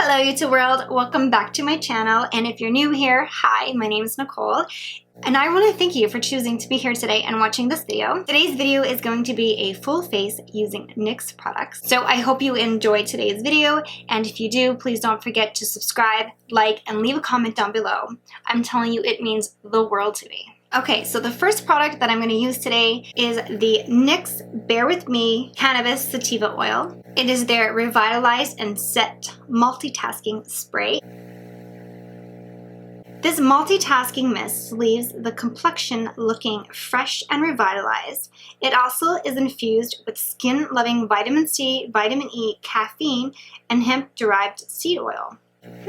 Hello YouTube world, welcome back to my channel, and if you're new here, hi, my name is Nicole, and I want to thank you for choosing to be here today and watching this video. Today's video is going to be a full face using NYX products, so I hope you enjoyed today's video, and if you do, please don't forget to subscribe, like, and leave a comment down below. I'm telling you, it means the world to me. Okay, so the first product that I'm going to use today is the NYX Bear With Me Cannabis Sativa Oil. It is their Revitalized and Set Multitasking Spray. This multitasking mist leaves the complexion looking fresh and revitalized. It also is infused with skin-loving vitamin C, vitamin E, caffeine, and hemp-derived seed oil.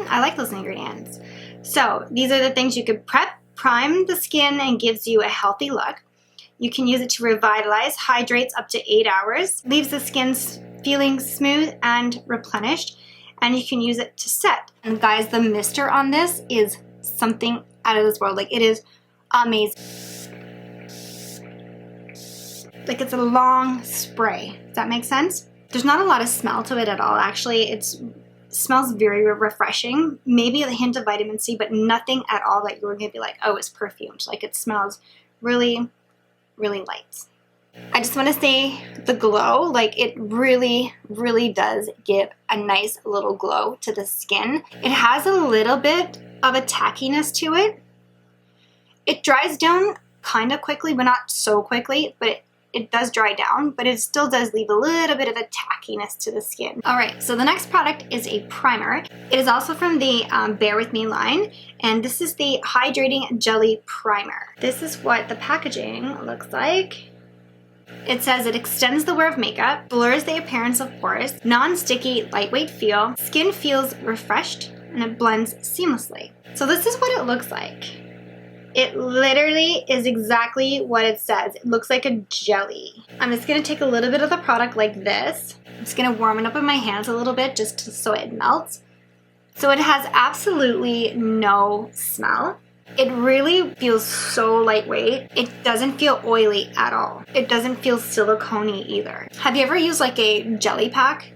I like those ingredients. So these are the things you could prep. Prime the skin and gives you a healthy look. You can use it to revitalize, hydrates up to 8 hours, leaves the skin feeling smooth and replenished, and you can use it to set. And guys, the mister on this is something out of this world. Like, it is amazing. Like, it's a long spray. Does that make sense? There's not a lot of smell to it at all. Actually, it smells very refreshing. Maybe a hint of vitamin C, but nothing at all that you're gonna be like, oh, it's perfumed. Like, it smells really, really light. I just want to say the glow, like, it really, really does give a nice little glow to the skin. It has a little bit of a tackiness to it. It dries down kind of quickly, but not so quickly, but it does dry down, but it still does leave a little bit of a tackiness to the skin. All right, so the next product is a primer. It is also from the Bear With Me line, and this is the Hydrating Jelly Primer. This is what the packaging looks like. It says it extends the wear of makeup, blurs the appearance of pores, non-sticky, lightweight feel, skin feels refreshed, and it blends seamlessly. So this is what it looks like. It literally is exactly what it says. It looks like a jelly. I'm just gonna take a little bit of the product like this. I'm just gonna warm it up in my hands a little bit so it melts. So it has absolutely no smell. It really feels so lightweight. It doesn't feel oily at all. It doesn't feel silicone-y either. Have you ever used like a jelly pack?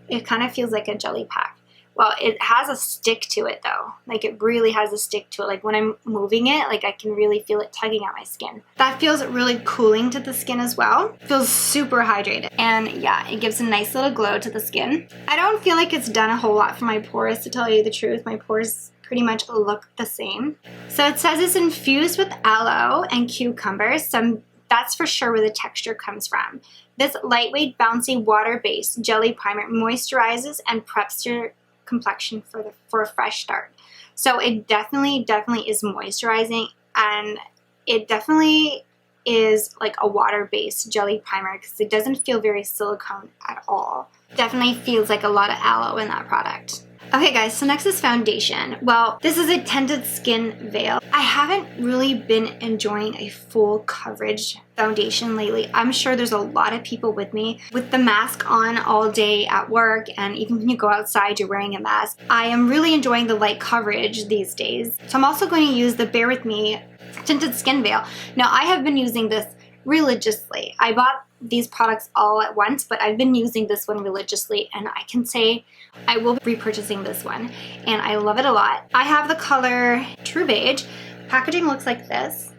It kind of feels like a jelly pack. Well, it has a stick to it though. Like, it really has a stick to it. Like, when I'm moving it, like, I can really feel it tugging at my skin. That feels really cooling to the skin as well. Feels super hydrated. And yeah, it gives a nice little glow to the skin. I don't feel like it's done a whole lot for my pores, to tell you the truth. My pores pretty much look the same. So it says it's infused with aloe and cucumbers. So that's for sure where the texture comes from. This lightweight, bouncy, water-based jelly primer moisturizes and preps your complexion for a fresh start. So it definitely is moisturizing, and it definitely is like a water-based jelly primer because it doesn't feel very silicone at all. Definitely feels like a lot of aloe in that product. Okay guys, so next is foundation. Well, this is a tinted skin veil. I haven't really been enjoying a full coverage foundation lately. I'm sure there's a lot of people with me with the mask on all day at work, and even when you go outside, you're wearing a mask. I am really enjoying the light coverage these days. So I'm also going to use the Bear With Me tinted skin veil. Now, I have been using this religiously. I bought these products all at once, but I've been using this one religiously, and I can say I will be repurchasing this one, and I love it a lot. I have the color True Beige. Packaging looks like this.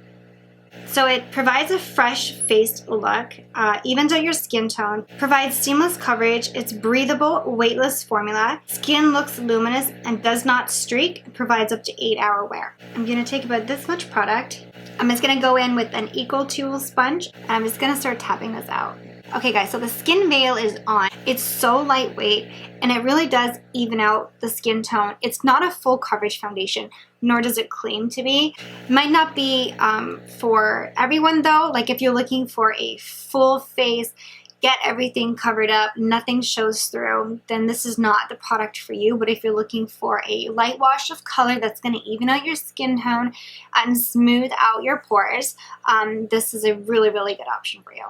So it provides a fresh-faced look, evens out your skin tone, provides seamless coverage, it's breathable, weightless formula, skin looks luminous and does not streak, provides up to 8-hour wear. I'm going to take about this much product. I'm just going to go in with an Eco Tool sponge, and I'm just going to start tapping this out. Okay guys, so the skin veil is on. It's so lightweight, and it really does even out the skin tone. It's not a full coverage foundation, nor does it claim to be. It might not be for everyone though. Like, if you're looking for a full face, get everything covered up, nothing shows through, then this is not the product for you. But if you're looking for a light wash of color that's going to even out your skin tone and smooth out your pores, this is a really, really good option for you.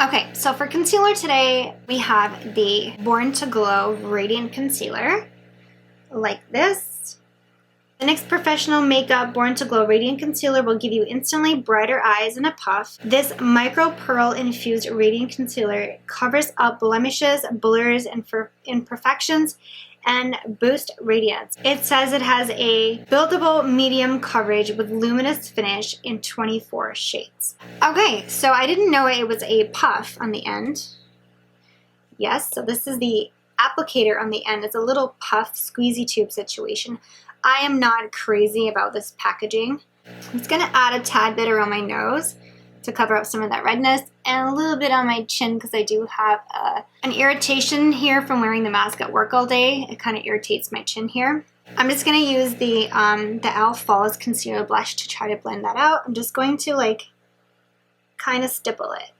Okay, so for concealer today, we have the Born to Glow Radiant Concealer, like this. The NYX Professional Makeup Born to Glow Radiant Concealer will give you instantly brighter eyes in a puff. This micro pearl infused radiant concealer covers up blemishes, blurs, and imperfections and boost radiance. It says it has a buildable medium coverage with luminous finish in 24 shades. Okay, so I didn't know it was a puff on the end. Yes, so this is the applicator on the end. It's a little puff squeezy tube situation. I am not crazy about this packaging. I'm just gonna add a tad bit around my nose to cover up some of that redness, and a little bit on my chin because I do have an irritation here from wearing the mask at work all day. It kind of irritates my chin here. I'm just going to use the e.l.f. Falls Concealer Blush to try to blend that out. I'm just going to like kind of stipple it.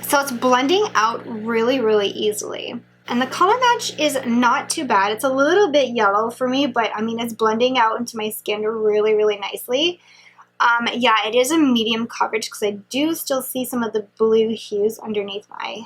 So it's blending out really, really easily. And the color match is not too bad. It's a little bit yellow for me, but I mean, it's blending out into my skin really, really nicely. Yeah, it is a medium coverage because I do still see some of the blue hues underneath my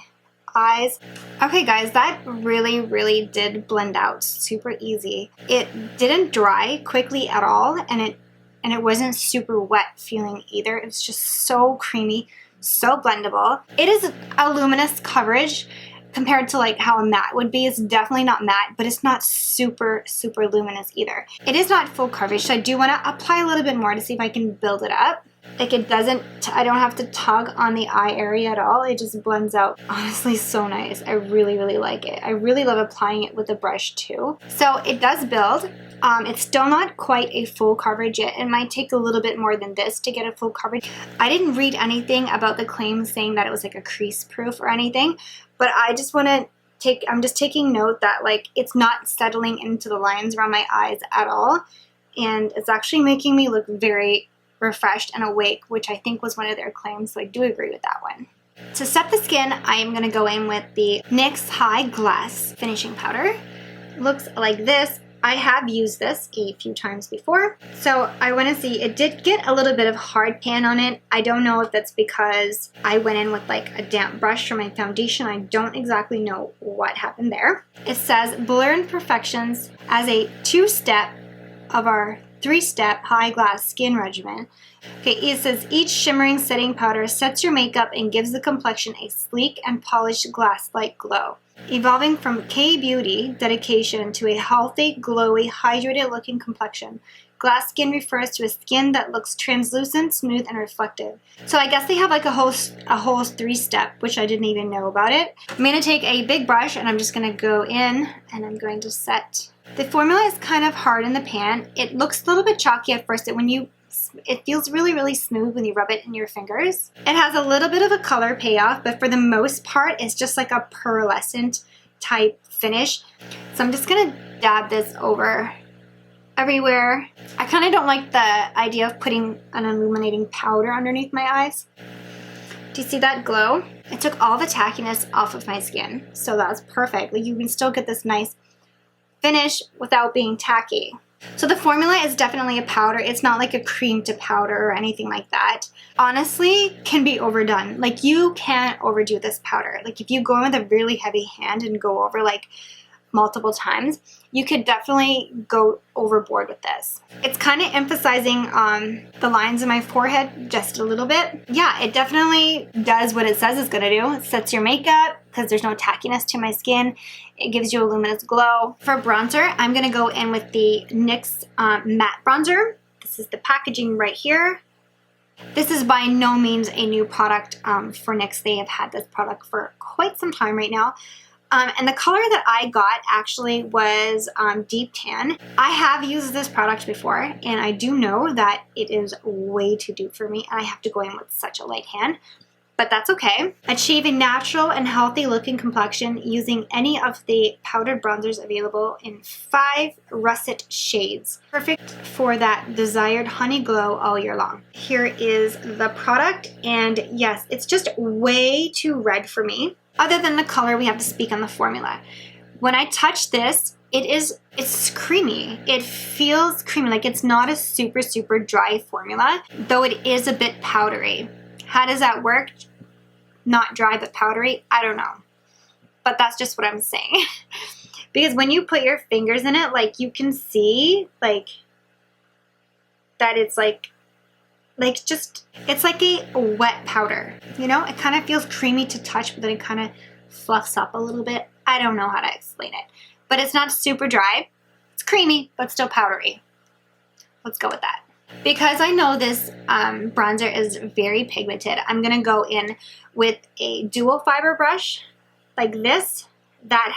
eyes. Okay guys, that really, really did blend out super easy. It didn't dry quickly at all, and it wasn't super wet feeling either. It was just so creamy, so blendable. It is a luminous coverage compared to like how a matte would be. It's definitely not matte, but it's not super, super luminous either. It is not full coverage, so I do want to apply a little bit more to see if I can build it up. Like it doesn't, I don't have to tug on the eye area at all. It just blends out honestly so nice. I really, really like it. I really love applying it with a brush too. So it does build. It's still not quite a full coverage yet. It might take a little bit more than this to get a full coverage. I didn't read anything about the claim saying that it was like a crease proof or anything, but I just want to I'm just taking note that like it's not settling into the lines around my eyes at all. And it's actually making me look very refreshed and awake, which I think was one of their claims, so I do agree with that one. To set the skin, I am going to go in with the NYX High Glass Finishing Powder. Looks like this. I have used this a few times before, so I want to see, it did get a little bit of hard pan on it. I don't know if that's because I went in with like a damp brush for my foundation. I don't exactly know what happened there. It says Blur Imperfections as a 2-step of our 3-step high glass skin regimen. Okay, it says each shimmering setting powder sets your makeup and gives the complexion a sleek and polished glass-like glow. Evolving from K-beauty dedication to a healthy, glowy, hydrated looking complexion. Glass skin refers to a skin that looks translucent, smooth, and reflective. So I guess they have like a whole 3-step, which I didn't even know about it. I'm going to take a big brush and I'm just going to go in and I'm going to set. The formula is kind of hard in the pan. It looks a little bit chalky at first. It feels really, really smooth when you rub it in your fingers. It has a little bit of a color payoff, but for the most part, it's just like a pearlescent type finish. So I'm just going to dab this over everywhere. I kind of don't like the idea of putting an illuminating powder underneath my eyes. Do you see that glow? It took all the tackiness off of my skin, so that's perfect. Like you can still get this nice finish without being tacky. So the formula is definitely a powder. It's not like a cream to powder or anything like that. Honestly, can be overdone. Like you can't overdo this powder. Like if you go in with a really heavy hand and go over like multiple times, you could definitely go overboard with this. It's kind of emphasizing the lines in my forehead just a little bit. Yeah, it definitely does what it says it's gonna do. It sets your makeup because there's no tackiness to my skin. It gives you a luminous glow. For bronzer, I'm gonna go in with the NYX matte bronzer. This is the packaging right here. This is by no means a new product for NYX. They have had this product for quite some time right now. And the color that I got actually was deep tan. I have used this product before, and I do know that it is way too deep for me, and I have to go in with such a light hand. But that's okay. Achieve a natural and healthy looking complexion using any of the powdered bronzers available in 5 russet shades. Perfect for that desired honey glow all year long. Here is the product, and yes, it's just way too red for me. Other than the color, we have to speak on the formula. When I touch this, it's creamy. It feels creamy, like it's not a super, super dry formula, though it is a bit powdery. How does that work? Not dry, but powdery? I don't know. But that's just what I'm saying. Because when you put your fingers in it, like you can see like that it's like it's like a wet powder, you know? It kind of feels creamy to touch, but then it kind of fluffs up a little bit. I don't know how to explain it. but it's not super dry. It's creamy, but still powdery. Let's go with that. Because I know this bronzer is very pigmented, I'm going to go in with a dual fiber brush like this. That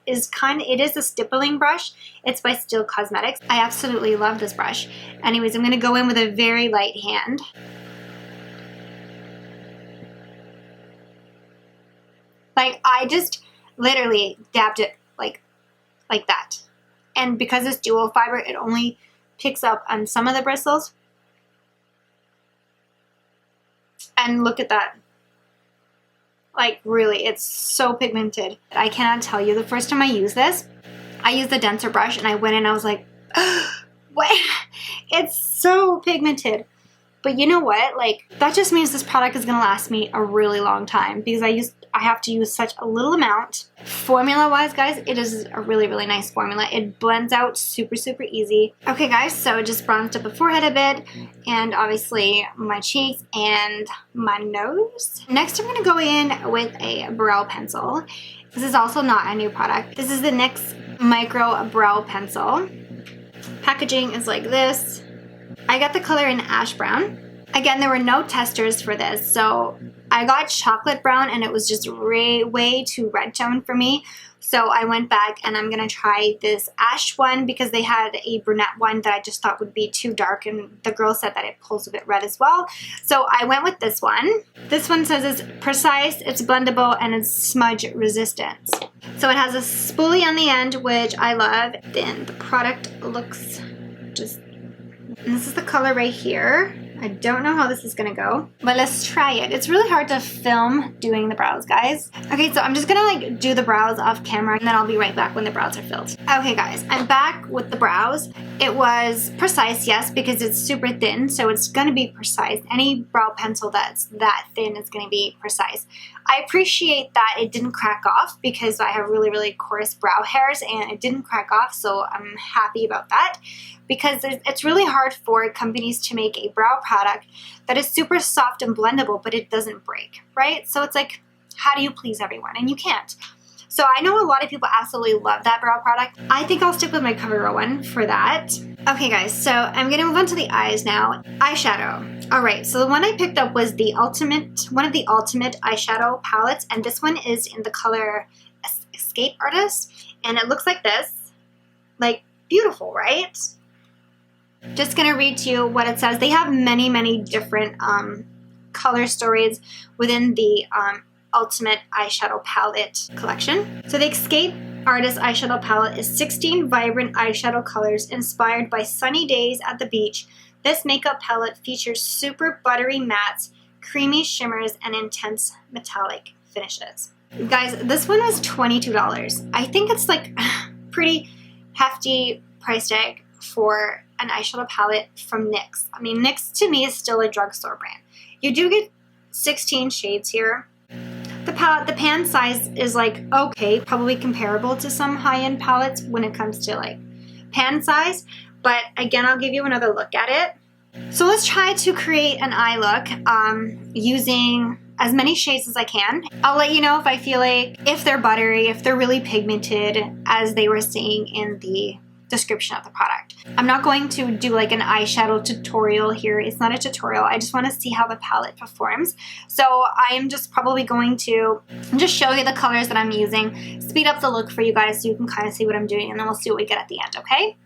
is it is a stippling brush. It's by Still Cosmetics. I absolutely love this brush. Anyways, I'm going to go in with a very light hand. Like, I just literally dabbed it like that. And because it's dual fiber, it only picks up on some of the bristles. And look at that. Like, really, it's so pigmented. I cannot tell you. The first time I used this, I used the denser brush and I went in and I was like, what? It's so pigmented. But you know what? Like, that just means this product is going to last me a really long time because I have to use such a little amount. Formula-wise, guys, it is a really, really nice formula. It blends out super, super easy. Okay, guys, so I just bronzed up the forehead a bit and obviously my cheeks and my nose. Next, I'm going to go in with a brow pencil. This is also not a new product. This is the NYX Micro Brow Pencil. Packaging is like this. I got the color in ash brown. Again, there were no testers for this, so I got chocolate brown and it was just way too red tone for me. So I went back and I'm going to try this ash one because they had a brunette one that I just thought would be too dark, and the girl said that it pulls a bit red as well. So I went with this one. This one says it's precise, it's blendable, and it's smudge resistant. So it has a spoolie on the end, which I love. Then the product looks just... And this is the color right here. I don't know how this is gonna go, but let's try it. It's really hard to film doing the brows, guys. Okay, so I'm just gonna like do the brows off camera and then I'll be right back when the brows are filled. Okay guys, I'm back with the brows. It was precise, yes, because it's super thin, so it's gonna be precise. Any brow pencil that's that thin is gonna be precise. I appreciate that it didn't crack off because I have really, really coarse brow hairs and it didn't crack off, so I'm happy about that. Because it's really hard for companies to make a brow product that is super soft and blendable, but it doesn't break, right? So it's like, how do you please everyone? And you can't. So I know a lot of people absolutely love that brow product. I think I'll stick with my CoverGirl one for that. Okay guys, so I'm gonna move on to the eyes now. Eyeshadow. All right, so the one I picked up was one of the ultimate eyeshadow palettes, and this one is in the color Escape Artist, and it looks like this. Like, beautiful, right? Just gonna read to you what it says. They have many different color stories within the Ultimate Eyeshadow Palette collection. So the Escape Artist Eyeshadow Palette is 16 vibrant eyeshadow colors inspired by sunny days at the beach. This makeup palette features super buttery mattes, creamy shimmers, and intense metallic finishes. Guys, this one was $22. I think it's like pretty hefty price tag for an eyeshadow palette from NYX. I mean, NYX to me is still a drugstore brand. You do get 16 shades here. The palette, the pan size is like, okay, probably comparable to some high-end palettes when it comes to like pan size, but again, I'll give you another look at it. So let's try to create an eye look using as many shades as I can. I'll let you know if I feel like, if they're buttery, if they're really pigmented, as they were saying in the description of the product. I'm not going to do like an eyeshadow tutorial here. It's not a tutorial. I just want to see how the palette performs. So I am just probably going to just show you the colors that I'm using, speed up the look for you guys so you can kind of see what I'm doing, and then we'll see what we get at the end, okay?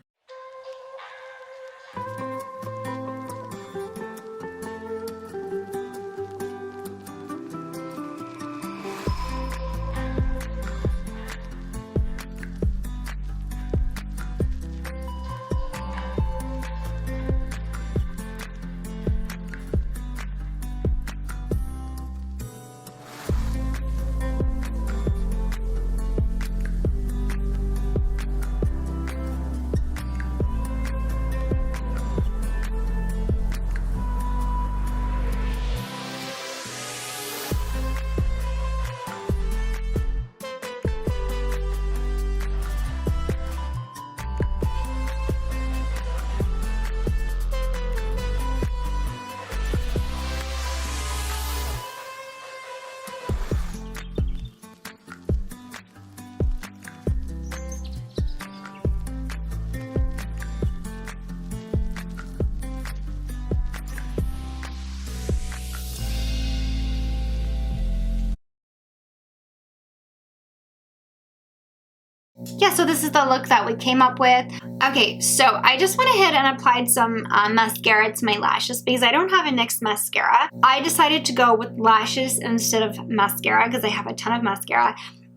yeah, so this is the look that we came up with. Okay, so I just went ahead and applied some mascara to my lashes because I don't have a NYX mascara. I decided to go with lashes instead of mascara because I have a ton of mascara.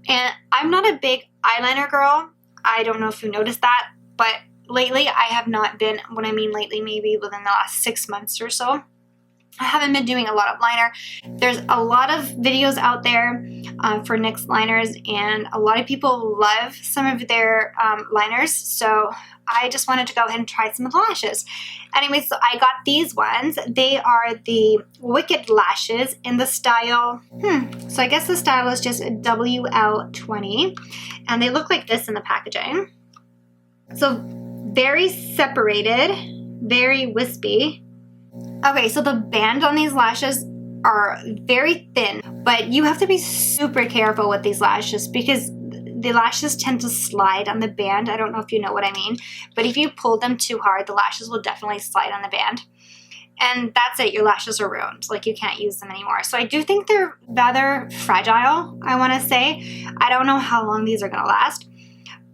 And I'm not a big eyeliner girl. I don't know if you noticed that, but lately I have not been, when I mean lately, maybe within the last 6 months or so, I haven't been doing a lot of liner. There's a lot of videos out there for NYX liners, and a lot of people love some of their liners, so I just wanted to go ahead and try some of the lashes. Anyway, so I got these ones. They are the Wicked Lashes in the style, so I guess the style is just WL20, and they look like this in the packaging. So very separated, very wispy. Okay, so the band on these lashes are very thin, but you have to be super careful with these lashes because the lashes tend to slide on the band. I don't know if you know what I mean, but if you pull them too hard, the lashes will definitely slide on the band. And that's it, your lashes are ruined. Like, you can't use them anymore. So I do think they're rather fragile, I want to say. I don't know how long these are going to last,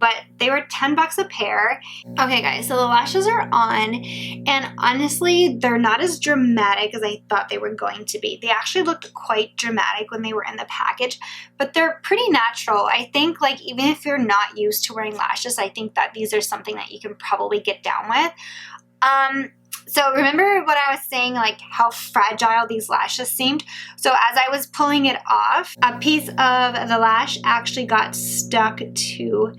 but they were 10 bucks a pair. Okay guys, so the lashes are on, and honestly, they're not as dramatic as I thought they were going to be. They actually looked quite dramatic when they were in the package, but they're pretty natural. I think, like, even if you're not used to wearing lashes, I think that these are something that you can probably get down with. So remember what I was saying, like how fragile these lashes seemed? So as I was pulling it off, a piece of the lash actually got stuck to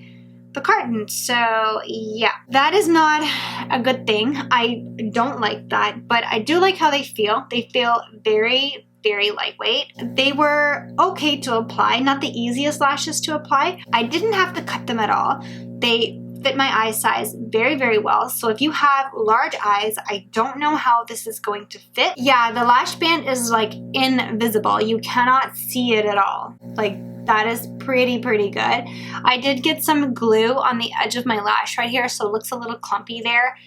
the carton. So yeah, that is not a good thing. I don't like that, but I do like how they feel. They feel very, very lightweight. They were okay to apply, not the easiest lashes to apply. I didn't have to cut them at all. They fit my eye size very, very well. So if you have large eyes, I don't know how this is going to fit. Yeah, the lash band is like invisible. You cannot see it at all. Like, that is pretty good. I did get some glue on the edge of my lash right here, so it looks a little clumpy there.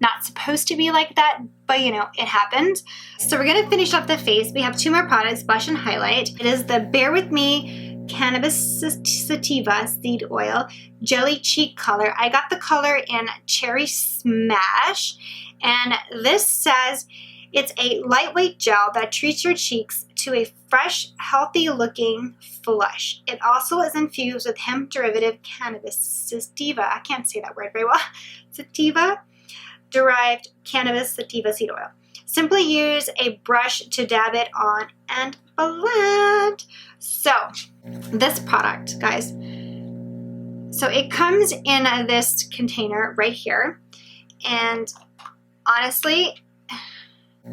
Not supposed to be like that, but you know, it happened. So we're gonna finish up the face. We have 2 more products, blush and highlight. It is the Bear With Me Cannabis Sativa Seed Oil Jelly Cheek Color. I got the color in Cherry Smash, and this says it's a lightweight gel that treats your cheeks to a fresh, healthy-looking flush. It also is infused with hemp derivative cannabis sativa. I can't say that word very well. Sativa derived cannabis sativa seed oil. Simply use a brush to dab it on and blend. So this product, guys, so it comes in this container right here, and honestly,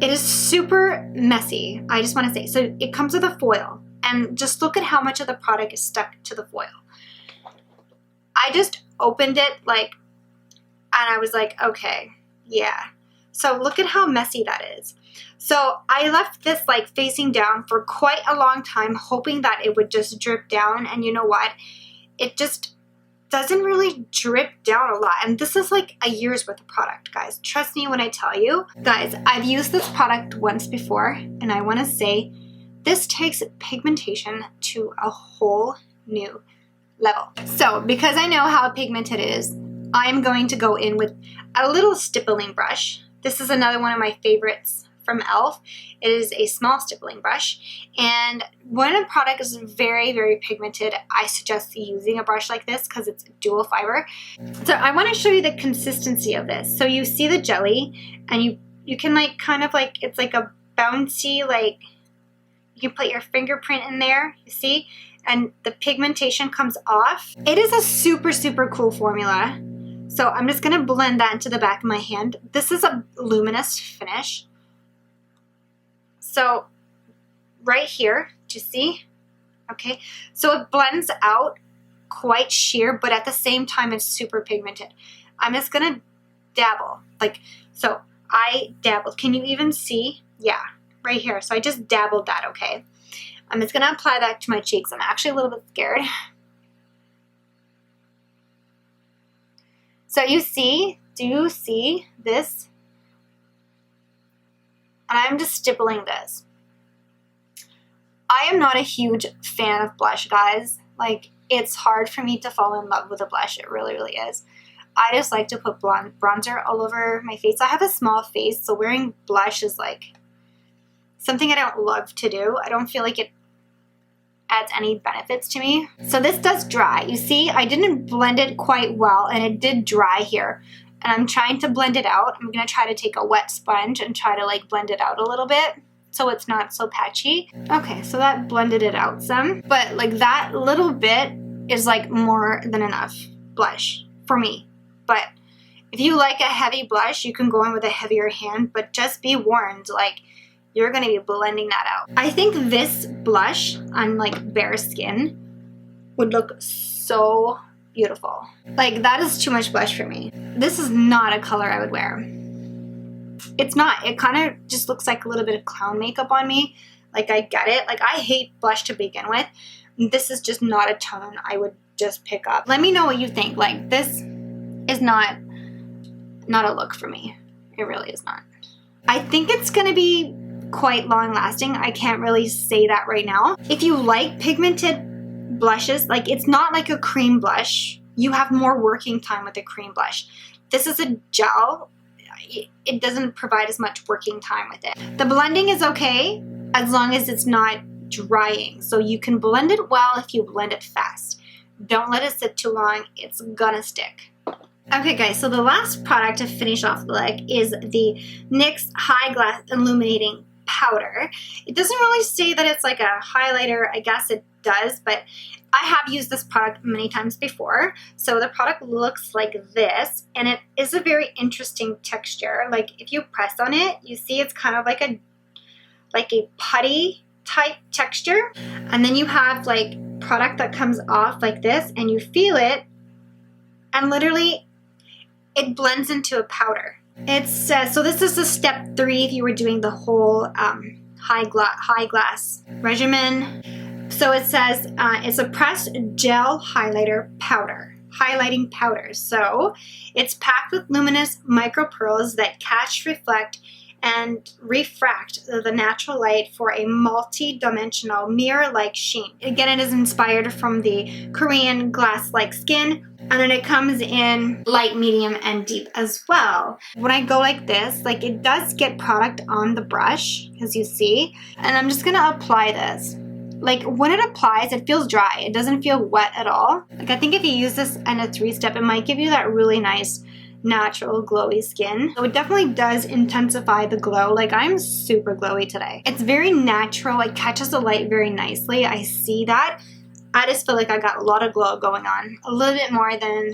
it is super messy. I just want to say, so it comes with a foil, and just look at how much of the product is stuck to the foil. I just opened it and I was like, okay, yeah. So look at how messy that is. So I left this like facing down for quite a long time, hoping that it would just drip down, and you know what? It just doesn't really drip down a lot, and this is like a year's worth of product, guys. Trust me when I tell you. Guys, I've used this product once before, and I want to say this takes pigmentation to a whole new level. So because I know how pigmented it is, I'm going to go in with a little stippling brush. This is another one of my favorites from e.l.f. It is a small stippling brush, and when a product is very, very pigmented, I suggest using a brush like this because it's dual fiber. So I want to show you the consistency of this. So you see the jelly, and you can like kind of like, it's like a bouncy, like you can put your fingerprint in there, you see, and the pigmentation comes off. It is a super, super cool formula. So I'm just gonna blend that into the back of my hand. This is a luminous finish. So right here, do you see? Okay, so it blends out quite sheer, but at the same time it's super pigmented. I'm just gonna dabble, like, so I dabbled. Can you even see? Yeah, right here. So I just dabbled that, okay? I'm just gonna apply that to my cheeks. I'm actually a little bit scared. So you see, do you see this? And I'm just stippling this. I am not a huge fan of blush, guys. Like, it's hard for me to fall in love with a blush. It really, really is. I just like to put bronzer all over my face. I have a small face, so wearing blush is like something I don't love to do. I don't feel like it adds any benefits to me. So this does dry. You see, I didn't blend it quite well, and it did dry here. And I'm trying to blend it out. I'm gonna try to take a wet sponge and try to like blend it out a little bit so it's not so patchy. Okay, so that blended it out some. But like that little bit is like more than enough blush for me. But if you like a heavy blush, you can go in with a heavier hand, but just be warned, like you're gonna be blending that out. I think this blush on like bare skin would look so beautiful. Like that is too much blush for me. This is not a color I would wear. It's not. It kind of just looks like a little bit of clown makeup on me. Like I get it. Like I hate blush to begin with. This is just not a tone I would just pick up. Let me know what you think. Like this is not a look for me. It really is not. I think it's gonna be quite long lasting. I can't really say that right now. If you like pigmented blushes, like it's not like a cream blush. You have more working time with a cream blush. This is a gel. It doesn't provide as much working time with it. The blending is okay as long as it's not drying. So you can blend it well if you blend it fast. Don't let it sit too long. It's gonna stick. Okay guys, so the last product to finish off the look is the NYX High Glass Illuminating Powder. It doesn't really say that it's like a highlighter. I guess it does, but I have used this product many times before. So the product looks like this, and it is a very interesting texture. Like if you press on it, you see it's kind of like a putty type texture. And then you have like product that comes off like this, and you feel it, and literally it blends into a powder. It's so this is the step 3 if you were doing the whole high glass regimen. So it says it's a pressed gel highlighting powder. So it's packed with luminous micro pearls that catch, reflect, and refract the natural light for a multi-dimensional mirror-like sheen. Again, it is inspired from the Korean glass-like skin, and then it comes in light, medium, and deep as well. When I go like this, like it does get product on the brush, as you see, and I'm just gonna apply this. Like when it applies, it feels dry. It doesn't feel wet at all. Like I think if you use this in a 3-step, it might give you that really nice natural glowy skin. So it definitely does intensify the glow. Like I'm super glowy today. It's very natural. It catches the light very nicely. I see that. I just feel like I got a lot of glow going on. A little bit more than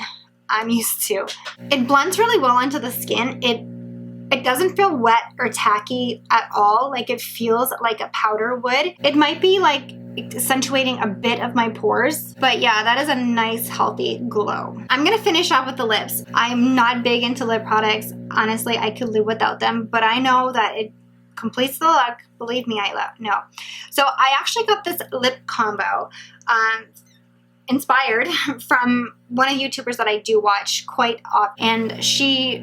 I'm used to. It blends really well into the skin. It doesn't feel wet or tacky at all. Like it feels like a powder would. It might be like accentuating a bit of my pores, but yeah, that is a nice healthy glow. I'm gonna finish off with the lips. I'm not big into lip products. Honestly, I could live without them, but I know that it completes the look. Believe me, I know. So I actually got this lip combo inspired from one of the YouTubers that I do watch quite often, and she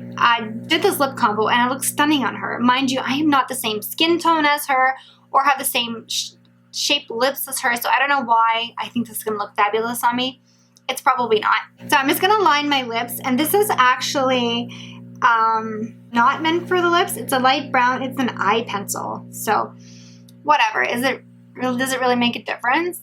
did this lip combo and it looks stunning on her. Mind you, I am not the same skin tone as her or have the same shaped lips as her, so I don't know why I think this is gonna look fabulous on me. It's probably not. So I'm just gonna line my lips, and this is actually not meant for the lips. It's a light brown. It's an eye pencil, so whatever. Does it really make a difference?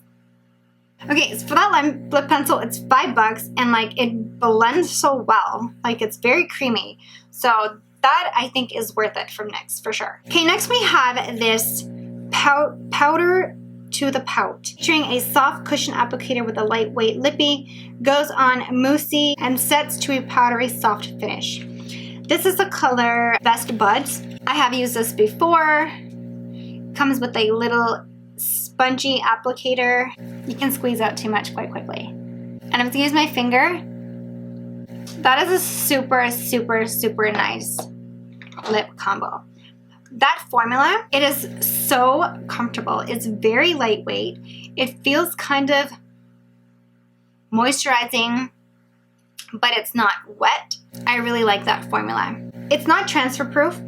Okay, so for that lip pencil, it's $5, and like it blends so well. Like it's very creamy, so that I think is worth it from NYX for sure. Okay, next we have this powder to the pout, featuring a soft cushion applicator with a lightweight lippy, goes on moussey and sets to a powdery soft finish. This is the color Best Buds. I have used this before. Comes with a little spongy applicator. You can squeeze out too much quite quickly. And I'm gonna use my finger. That is a super, super, super nice lip combo. That formula, it is so comfortable. It's very lightweight. It feels kind of moisturizing, but it's not wet. I really like that formula. It's not transfer proof.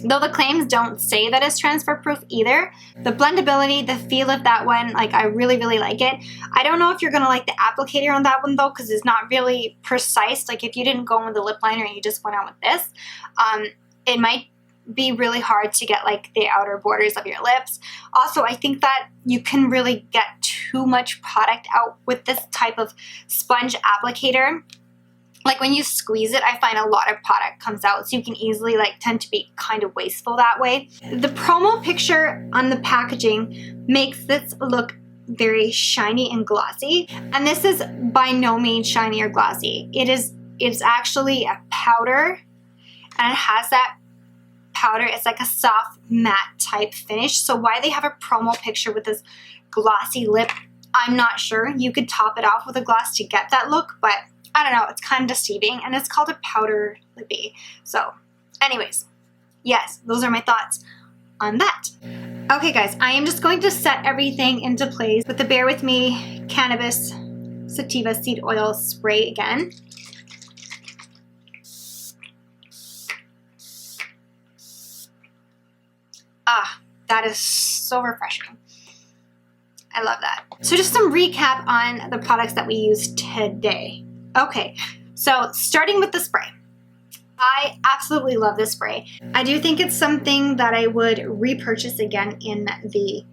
Though the claims don't say that it's transfer proof either, the blendability, the feel of that one, like I really, really like it. I don't know if you're gonna like the applicator on that one though, because it's not really precise. Like if you didn't go in with the lip liner and you just went out with this, it might be really hard to get like the outer borders of your lips. Also, I think that you can really get too much product out with this type of sponge applicator. Like when you squeeze it, I find a lot of product comes out, so you can easily like tend to be kind of wasteful that way. The promo picture on the packaging makes this look very shiny and glossy, and this is by no means shiny or glossy. It's actually a powder, and it has that powder. It's like a soft matte type finish. So why they have a promo picture with this glossy lip, I'm not sure. You could top it off with a gloss to get that look, but I don't know, it's kind of deceiving, and it's called a powder lippy. So anyways, yes, those are my thoughts on that. Okay guys, I am just going to set everything into place with the Bear With Me Cannabis Sativa Seed Oil Spray again. Ah, that is so refreshing. I love that. So just some recap on the products that we used today. Okay, so starting with the spray. I absolutely love this spray. I do think it's something that I would repurchase again in the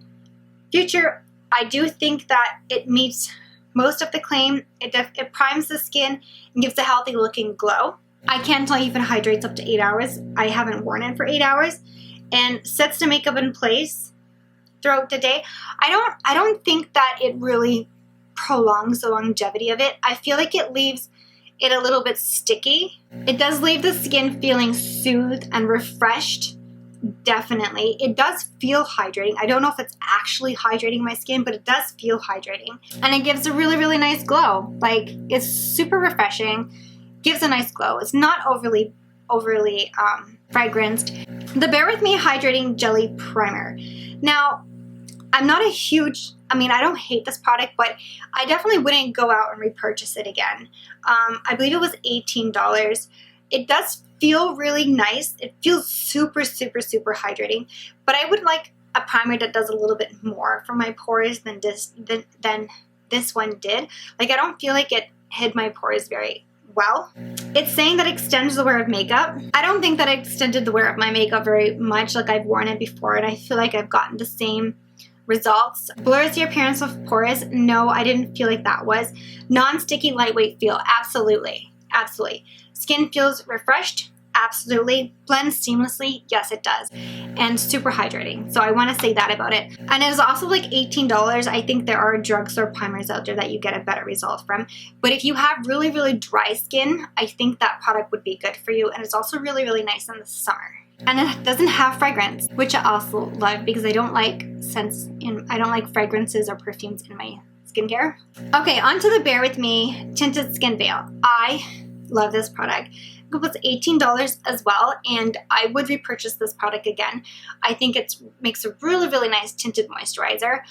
future. I do think that it meets most of the claim. It primes the skin and gives a healthy looking glow. I can tell you if it hydrates up to 8 hours. I haven't worn it for 8 hours, and sets the makeup in place throughout the day. I don't think that it really prolongs the longevity of it. I feel like it leaves it a little bit sticky. It does leave the skin feeling soothed and refreshed. Definitely. It does feel hydrating. I don't know if it's actually hydrating my skin, but it does feel hydrating. And it gives a really, really nice glow. Like, it's super refreshing, gives a nice glow. It's not overly fragranced. The Bear With Me Hydrating Jelly Primer. Now, I'm not a huge, I don't hate this product, but I definitely wouldn't go out and repurchase it again. I believe it was $18. It does feel really nice. It feels super, super, super hydrating, but I would like a primer that does a little bit more for my pores than this one did. Like, I don't feel like it hid my pores very well. It's saying that it extends the wear of makeup. I don't think that it extended the wear of my makeup very much. Like, I've worn it before and I feel like I've gotten the same results. Blurs the appearance of pores. No, I didn't feel like that was. Non-sticky, lightweight feel. Absolutely. Absolutely. Skin feels refreshed. Absolutely. Blends seamlessly. Yes, it does. And super hydrating. So I want to say that about it. And it is also like $18. I think there are drugstore primers out there that you get a better result from. But if you have really, really dry skin, I think that product would be good for you. And it's also really, really nice in the summer. And it doesn't have fragrance, which I also love because I don't like fragrances or perfumes in my skincare. Okay, on to the Bear With Me Tinted Skin Veil. I love this product. It was $18 as well, and I would repurchase this product again. I think it makes a really, really nice tinted moisturizer.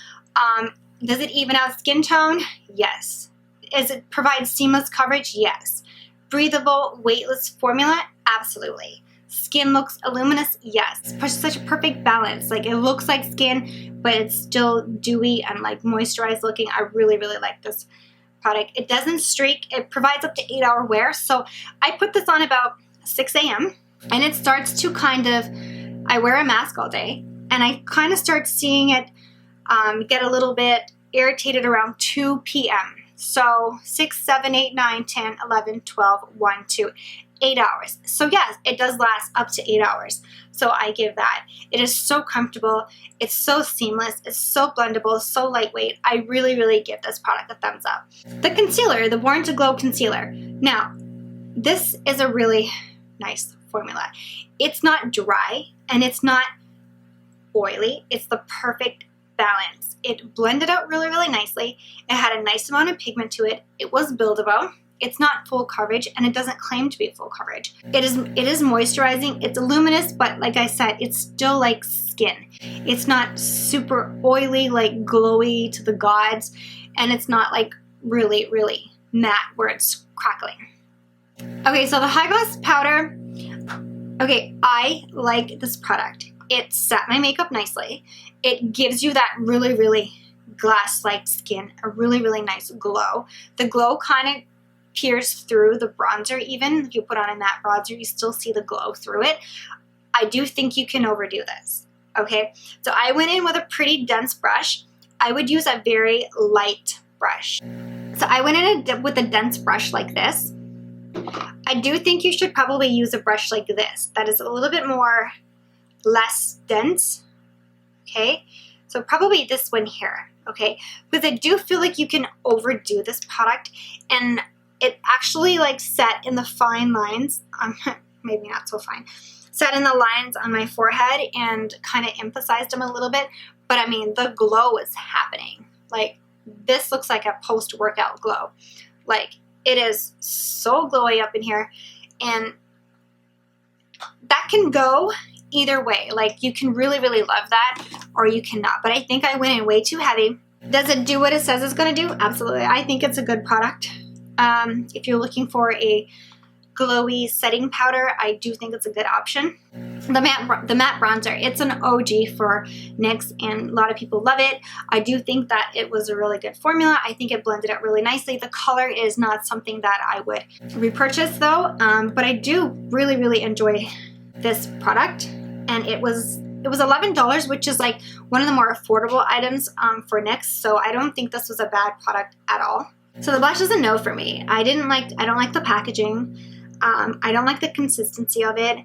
Does it even out skin tone? Yes. Does it provide seamless coverage? Yes. Breathable, weightless formula? Absolutely. Skin looks luminous? Yes. Such a perfect balance. Like, it looks like skin, but it's still dewy and like moisturized looking. I really, really like this product. It doesn't streak. It provides up to 8-hour wear. So I put this on about 6 a.m. and it starts to I wear a mask all day, and I kind of start seeing it get a little bit irritated around 2 p.m. So 6, 7, 8, 9, 10, 11, 12, 1, 2, 8 hours. So yes, it does last up to 8 hours. So I give that. It is so comfortable. It's so seamless. It's so blendable, so lightweight. I really, really give this product a thumbs up. The concealer, the Born to Glow concealer. Now, this is a really nice formula. It's not dry and it's not oily. It's the perfect balance. It blended out really, really nicely. It had a nice amount of pigment to it. It was buildable. It's not full coverage, and it doesn't claim to be full coverage. It is moisturizing. It's luminous, but like I said, it's still like skin. It's not super oily, like glowy to the gods, and it's not like really, really matte where it's crackling. Okay, so the high gloss powder, Okay, I like this product. It set my makeup nicely. It gives you that really, really glass-like skin, a really, really nice glow. The glow kind of pierced through the bronzer even. If you put on a matte bronzer, you still see the glow through it. I do think you can overdo this, okay? So I went in with a pretty dense brush. I would use a very light brush. So I went in with a dense brush like this. I do think you should probably use a brush like this that is a little bit more less dense, okay? So probably this one here, okay? Because I do feel like you can overdo this product, and it actually like set in the fine lines, maybe not so fine, set in the lines on my forehead and kind of emphasized them a little bit. But I mean, the glow is happening. Like, this looks like a post-workout glow. Like, it is so glowy up in here, and that can go either way. Like, you can really, really love that, or you cannot. But I think I went in way too heavy. Does it do what it says it's going to do? Absolutely. I think it's a good product. If you're looking for a glowy setting powder, I do think it's a good option. The matte bronzer, it's an OG for NYX, and a lot of people love it. I do think that it was a really good formula. I think it blended out really nicely. The color is not something that I would repurchase though, but I do really, really enjoy this product, and it was $11, which is like one of the more affordable items for NYX, so I don't think this was a bad product at all. So the blush is a no for me. I don't like the packaging. I don't like the consistency of it.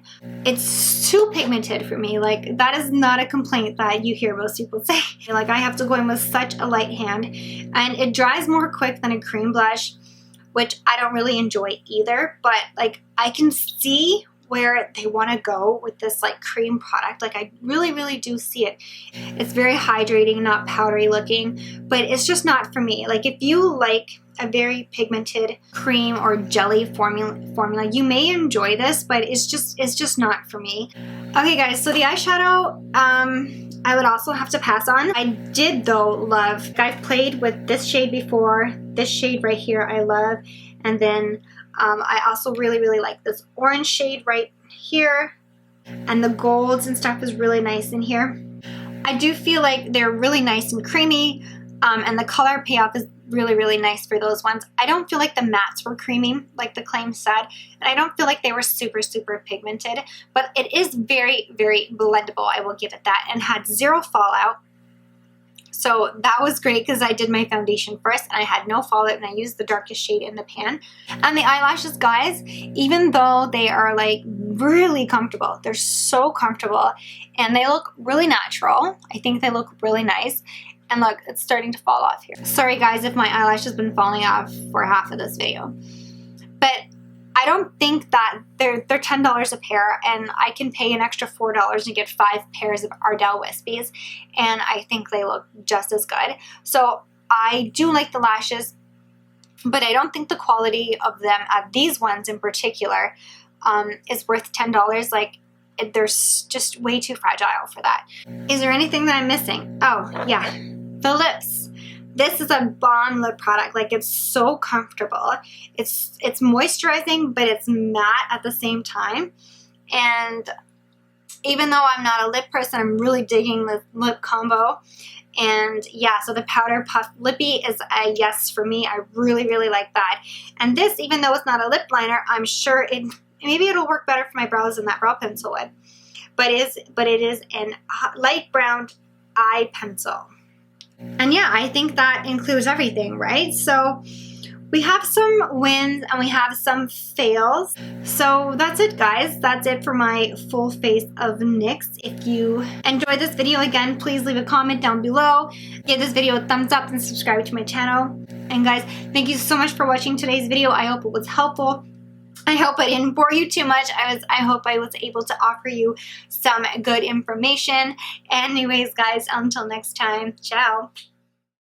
It's too pigmented for me. Like, that is not a complaint that you hear most people say. Like, I have to go in with such a light hand, and it dries more quick than a cream blush, which I don't really enjoy either. But like, I can see where they want to go with this like cream product. Like, I really, really do see it. It's very hydrating, not powdery looking, but it's just not for me. Like, if you like a very pigmented cream or jelly formula, you may enjoy this, but it's just not for me. Okay guys, so the eyeshadow, I would also have to pass on. I did though love, I've played with this shade before. This shade right here I love, and then I also really, really like this orange shade right here, and the golds and stuff is really nice in here. I do feel like they're really nice and creamy, and the color payoff is really, really nice for those ones. I don't feel like the mattes were creamy like the claim said, and I don't feel like they were super, super pigmented, but it is very, very blendable. I will give it that, and had zero fallout. So that was great because I did my foundation first and I had no fallout, and I used the darkest shade in the pan. And the eyelashes, guys, even though they are like really comfortable, they're so comfortable and they look really natural. I think they look really nice. And look, it's starting to fall off here. Sorry guys if my eyelash has been falling off for half of this video. But I don't think that they're $10 a pair, and I can pay an extra $4 and get 5 pairs of Ardell Wispies, and I think they look just as good. So I do like the lashes, but I don't think the quality of them, these ones in particular, is worth $10. Like, they're just way too fragile for that. Is there anything that I'm missing? Oh yeah, the lips. This is a bomb lip product. Like, it's so comfortable. It's moisturizing, but it's matte at the same time. And even though I'm not a lip person, I'm really digging the lip combo. And yeah, so the Powder Puff Lippy is a yes for me. I really, really like that. And this, even though it's not a lip liner, I'm sure maybe it'll work better for my brows than that brow pencil would. But it is an light brown eye pencil. And yeah, I think that includes everything, right? So we have some wins and we have some fails. So that's it, guys. That's it for my full face of NYX. If you enjoyed this video, again, please leave a comment down below. Give this video a thumbs up and subscribe to my channel. And guys, thank you so much for watching today's video. I hope it was helpful. I hope I didn't bore you too much. I hope I was able to offer you some good information. Anyways, guys, until next time, ciao.